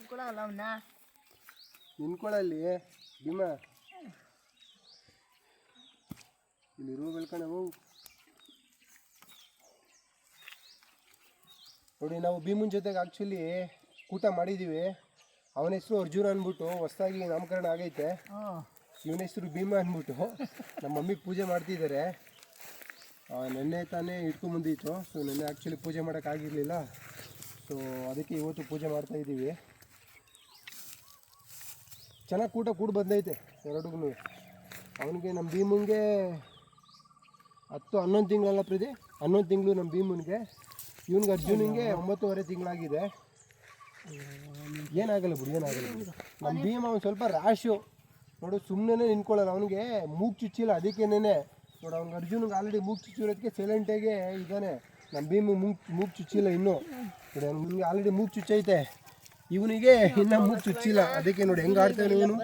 ನಿಂತ್ಕೊಳ್ಳಲ್ಲ ಅವನ್ನ ನಿಂತ್ಕೊಳ್ಳಲ್ಲಿ ಭೀಮ ಇಲ್ಲಿ ರೂ ಬೆಳ್ಕಣ ಹೋಗು ನೋಡಿ. ನಾವು ಭೀಮನ್ ಜೊತೆಗೆ ಆ್ಯಕ್ಚುಲಿ ಊಟ ಮಾಡಿದ್ದೀವಿ. ಅವನ ಹೆಸರು ಅರ್ಜುನ ಅಂದ್ಬಿಟ್ಟು ಹೊಸದಾಗಿ ನಾಮಕರಣ ಆಗೈತೆ. ಇವನ ಹೆಸರು ಭೀಮ ಅಂದ್ಬಿಟ್ಟು ನಮ್ಮ ಮಮ್ಮಿಗೆ ಪೂಜೆ ಮಾಡ್ತಿದ್ದಾರೆ. ನೆನ್ನೆ ತಾನೇ ಇಟ್ಕೊಂಬಂದಿತ್ತು. ಸೊ ನೆನ್ನೆ ಆ್ಯಕ್ಚುಲಿ ಪೂಜೆ ಮಾಡೋಕ್ಕಾಗಿರಲಿಲ್ಲ. ಸೊ ಅದಕ್ಕೆ ಇವತ್ತು ಪೂಜೆ ಮಾಡ್ತಾಯಿದ್ದೀವಿ. ಚೆನ್ನಾಗಿ ಕೂಟ ಬಂದೈತೆ ಎರಡಿಗೂ. ಅವನಿಗೆ ನಮ್ಮ ಭೀಮಂಗೆ 10-11 ತಿಂಗಳಲ್ಲ ಪ್ರೀತಿ, 11 ತಿಂಗಳು ನಮ್ಮ ಭೀಮನಿಗೆ. ಇವನಿಗೆ ಅರ್ಜುನಿಗೆ 9.5 ತಿಂಗಳಾಗಿದೆ. ಏನಾಗಲ್ಲ ಬಿಡಿ, ಏನಾಗಲ್ಲ ಬಿಡಿ. ನಮ್ಮ ಭೀಮ ಒಂದು ಸ್ವಲ್ಪ ರ್ಯಾಶು ನೋಡು, ಸುಮ್ಮನೆ ನಿಂತ್ಕೊಳ್ಳಲ್ಲ. ಅವನಿಗೆ ಮೂಗು ಚುಚ್ಚಿಲ್ಲ, ಅದಕ್ಕೇನೆ ನೋಡು. ಅವ್ನಿಗೆ ಅರ್ಜುನಿಗೆ ಆಲ್ರೆಡಿ ಮೂಗು ಚುಚ್ಚಿರೋದಕ್ಕೆ ಸೈಲೆಂಟಾಗೆ ಇದ್ದಾನೆ. ನಮ್ಮ ಭೀಮ ಮೂಗು ಚುಚ್ಚಿಲ್ಲ ಇನ್ನೂ. ನೋಡಿ ಅವ್ನಿಗೆ ಆಲ್ರೆಡಿ ಮೂಗು ಚುಚ್ಚೈತೆ, ಇವನಿಗೆ ಇನ್ನೂ ಮೂಗು ಚುಚ್ಚಿಲ್ಲ. ಅದಕ್ಕೆ ನೋಡಿ ಹೆಂಗೆ ಆಡ್ತಾನೆ ಇವನು.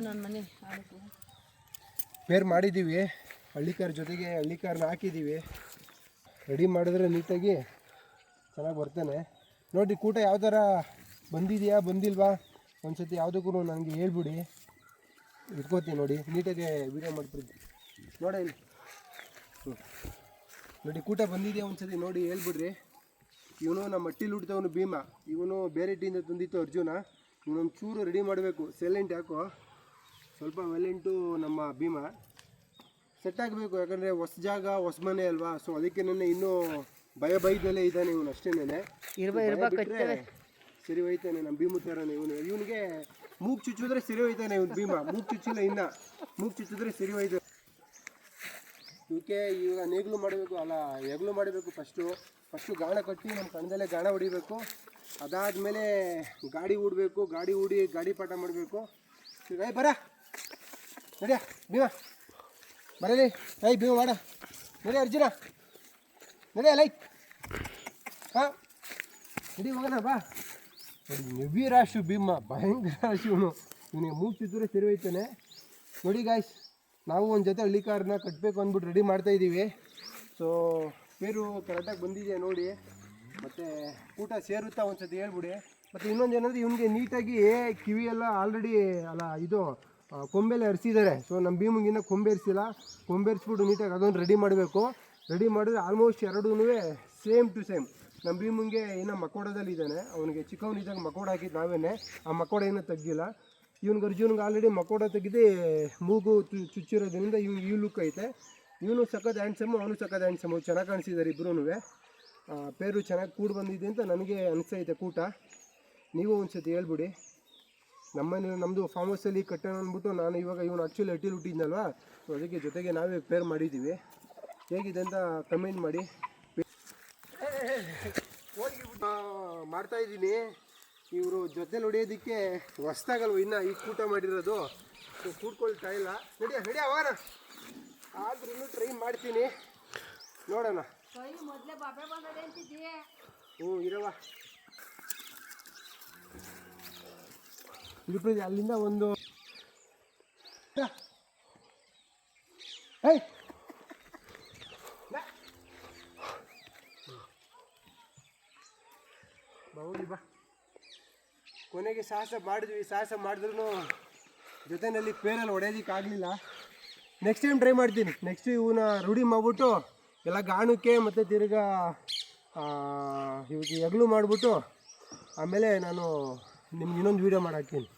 ಪೇರ್ ಮಾಡಿದ್ದೀವಿ, ಹಳ್ಳಿಕಾರ ಜೊತೆಗೆ ಹಳ್ಳಿಕಾರನ್ನ ಹಾಕಿದ್ದೀವಿ. ರೆಡಿ ಮಾಡಿದ್ರೆ ನೀಟಾಗಿ ಚೆನ್ನಾಗಿ ಬರ್ತಾನೆ. ನೋಡಿ ಕೂಟ ಯಾವ ಥರ ಬಂದಿದೆಯಾ ಬಂದಿಲ್ವಾ ಒಂದ್ಸತಿ ಯಾವುದಕ್ಕೂ ನನಗೆ ಹೇಳ್ಬಿಡಿ, ಇಟ್ಕೋತೀನಿ. ನೋಡಿ ನೀಟಾಗಿ ವೀಡಿಯೋ ಮಾಡ್ಬಿಡ್ತೀನಿ. ನೋಡಿ ಇಲ್ಲಿ ನೋಡಿ ಕೂಟ ಬಂದಿದೆಯಾ ಒಂದ್ಸತಿ ನೋಡಿ ಹೇಳ್ಬಿಡ್ರಿ. ಇವನು ನಮ್ಮ ಹಟ್ಟಿಲಿ ಹುಟ್ಟಿದವನು ಭೀಮ. ಇವನು ಬೇರೆ ಟೀಯಿಂದ ತಂದಿತ್ತು ಅರ್ಜುನ. ಇವನೊಂದು ಚೂರು ರೆಡಿ ಮಾಡಬೇಕು. ಸೈಲೆಂಟ್ ಯಾಕೋ ಸ್ವಲ್ಪ ವೈಲೆಂಟು ನಮ್ಮ ಭೀಮ. ಸೆಟ್ ಆಗಬೇಕು, ಯಾಕಂದರೆ ಹೊಸ ಜಾಗ ಹೊಸ ಮನೆ ಅಲ್ವಾ. ಸೊ ಅದಕ್ಕೆ ಇನ್ನೂ ಭಯದಲ್ಲೇ ಇದ್ದಾನೆ ಇವನು. ಅಷ್ಟೇನೆ ಸರಿ ಹೋಯ್ತಾನೆ ನಮ್ಮ ಭೀಮು ಥರನೇ ಇವನು. ಇವನಿಗೆ ಮೂಗು ಚುಚ್ಚಿದ್ರೆ ಸರಿ ಹೋಯ್ತಾನೆ ಇವನು ಭೀಮ. ಮೂಗು ಚುಚ್ಚಿಲ್ಲ ಇನ್ನು, ಮೂಗು ಚುಚ್ಚಿದ್ರೆ ಸರಿ ಹೋಯ್ತು. ಇವಕ್ಕೆ ಇವಾಗ ನೇಗ್ಲು ಮಾಡಬೇಕು, ಅಲ್ಲ ಹೆಗ್ಲು ಮಾಡಬೇಕು. ಫಸ್ಟು ಗಾಣ ಕಟ್ಟಿ ನಮ್ಮ ಕಣ್ಣದಲ್ಲೇ ಗಾಣ ಹೊಡಿಬೇಕು. ಅದಾದಮೇಲೆ ಗಾಡಿ ಹೂಡಬೇಕು. ಗಾಡಿ ಪಾಠ ಮಾಡಬೇಕು. ಬರ ನಡಿಯ ಭೀಮ, ಬರಲಿ. ಭೀಮ ಮಾಡ ನಡಿ. ಅರ್ಜುನ ನಡಿ ಲೈ. ಹಾಂ ನಡಿ ಹೋಗೋಣ ಬಾ. ನೋಡಿ ಹೆವಿ ರಾಶು ಭೀಮ, ಭಯಂಕರ ರಾಶಿ ಇವನು. ಇವನಿಗೆ ಮೂಗು ಚುಚ್ಚಿದ್ರೆ ಸರಿ ಹೋಯ್ತಾನೆ. ನೋಡಿ ಗಾಯ್ಸ್, ನಾವು ಒಂದು ಜೊತೆ ಹಳ್ಳಿಕಾರನ್ನ ಕಟ್ಟಬೇಕು ಅಂದ್ಬಿಟ್ಟು ರೆಡಿ ಮಾಡ್ತಾಯಿದ್ದೀವಿ. ಸೊ ಪೇರು ಕರೆಕ್ಟಾಗಿ ಬಂದಿದೆಯಾ ನೋಡಿ, ಮತ್ತು ಊಟ ಸೇರುತ್ತಾ ಒಂದ್ಸತಿ ಹೇಳ್ಬಿಡಿ. ಮತ್ತು ಇನ್ನೊಂದು ಏನಂದರೆ ಇವನಿಗೆ ನೀಟಾಗಿ ಕಿವಿಯೆಲ್ಲ ಆಲ್ರೆಡಿ ಅಲ್ಲ ಇದು ಕೊಂಬೆಲ್ಲ ಎರಿಸಿದ್ದಾರೆ. ಸೊ ನಮ್ಮ ಭೀಮಂಗಿನ್ನ ಕೊಂಬೆರಿಸಿಲ್ಲ. ಕೊಂಬೆರಿಸ್ಬಿಟ್ಟು ನೀಟಾಗಿ ಅದೊಂದು ರೆಡಿ ಮಾಡಬೇಕು. ರೆಡಿ ಮಾಡಿದ್ರೆ ಆಲ್ಮೋಸ್ಟ್ ಎರಡೂ ಸೇಮ್ ಟು ಸೇಮ್. ನಮ್ಮ ಭೀಮಂಗೆ ಇನ್ನೂ ಮಕೋಡದಲ್ಲಿ ಇದ್ದಾನೆ. ಅವನಿಗೆ ಚಿಕ್ಕವನಿದ್ದಾಗ ಮಕೋಡ ಹಾಕಿದ್ದು ನಾವೇನೆ. ಆ ಮಕೋಡ ಏನೂ ತೆಗ್ದಿಲ್ಲ. ಇವನಿಗೆ ಅರ್ಜುನ್ಗೆ ಆಲ್ರೆಡಿ ಮಕೋಡ ತೆಗೆದು ಮೂಗು ಚುಚ್ಚಿರೋದ್ರಿಂದ ಇವ್ನಿಗೆ ಈ ಲುಕ್ ಐತೆ. ಇವನು ಸಖತ್ ಹ್ಯಾಂಡ್ಸಮು, ಅವನು ಸಖತ್ ಹ್ಯಾಂಡ್ಸಮು. ಚೆನ್ನಾಗಿ ಕಾಣಿಸಿದ್ದಾರೆ ಇಬ್ಬರೂ. ಪೇರು ಚೆನ್ನಾಗಿ ಕೂಡು ಬಂದಿದೆ ಅಂತ ನನಗೆ ಅನಿಸ್ತೈತೆ ಕೂಟ. ನೀವು ಒಂದ್ಸತಿ ಹೇಳ್ಬಿಡಿ. ನಮ್ಮನೇಲಿ ನಮ್ಮದು ಫಾರ್ಮ್ ಹೌಸಲ್ಲಿ ಕಟ್ಟೋಣ ಅಂದ್ಬಿಟ್ಟು ನಾನು ಇವಾಗ ಇವನು ಆ್ಯಕ್ಚುಲಿ ಹಟ್ಟಿಲಿ ಹುಟ್ಟಿದ್ನಲ್ವಾ. ಸೊ ಅದಕ್ಕೆ ಜೊತೆಗೆ ನಾವೇ ಪೇರ್ ಮಾಡಿದ್ದೀವಿ. ಹೇಗಿದೆ ಅಂತ ಕಮೆಂಟ್ ಮಾಡಿ. ಮಾಡ್ತಾಯಿದ್ದೀನಿ. ಇವರು ಜೊತೆಲಿ ಹೊಡಿಯೋದಕ್ಕೆ ಹೊಸ್ದಾಗಲ್ವ ಇನ್ನು ಈಗ ಕೂಟ ಮಾಡಿರೋದು. ಸೊ ಕೂಡ್ಕೊಳ್ತಾ ಇಲ್ಲ. ನಡಿಯ ಹೋಗೋಣ. ಆದ್ರೂ ಟ್ರೈ ಮಾಡ್ತೀನಿ, ನೋಡೋಣ. ಇರವ ಇರ್ಬೋದು. ಅಲ್ಲಿಂದ ಒಂದು ಹೋಗಿ ಬಾ. ಕೊನೆಗೆ ಸಾಹಸ ಮಾಡಿದ್ರೂ ಜೊತೆಯಲ್ಲಿ ಪೇರಲ್ಲಿ ಹೊಡೆಯೋದಕ್ಕಾಗಲಿಲ್ಲ. ನೆಕ್ಸ್ಟ್ ಟೈಮ್ ಟ್ರೈ ಮಾಡ್ತೀನಿ. ನೆಕ್ಸ್ಟ್ ಇವನ್ನ ರೂಢಿ ಮಾಡಿಬಿಟ್ಟು ಎಲ್ಲ ಗಾಣಕ್ಕೆ ಮತ್ತು ತಿರ್ಗಾ ಇವಾಗ ಹೆಗ್ಲು ಮಾಡಿಬಿಟ್ಟು ಆಮೇಲೆ ನಾನು ನಿಮ್ಗೆ ಇನ್ನೊಂದು ವೀಡಿಯೋ ಮಾಡಿ ಹಾಕ್ತೀನಿ.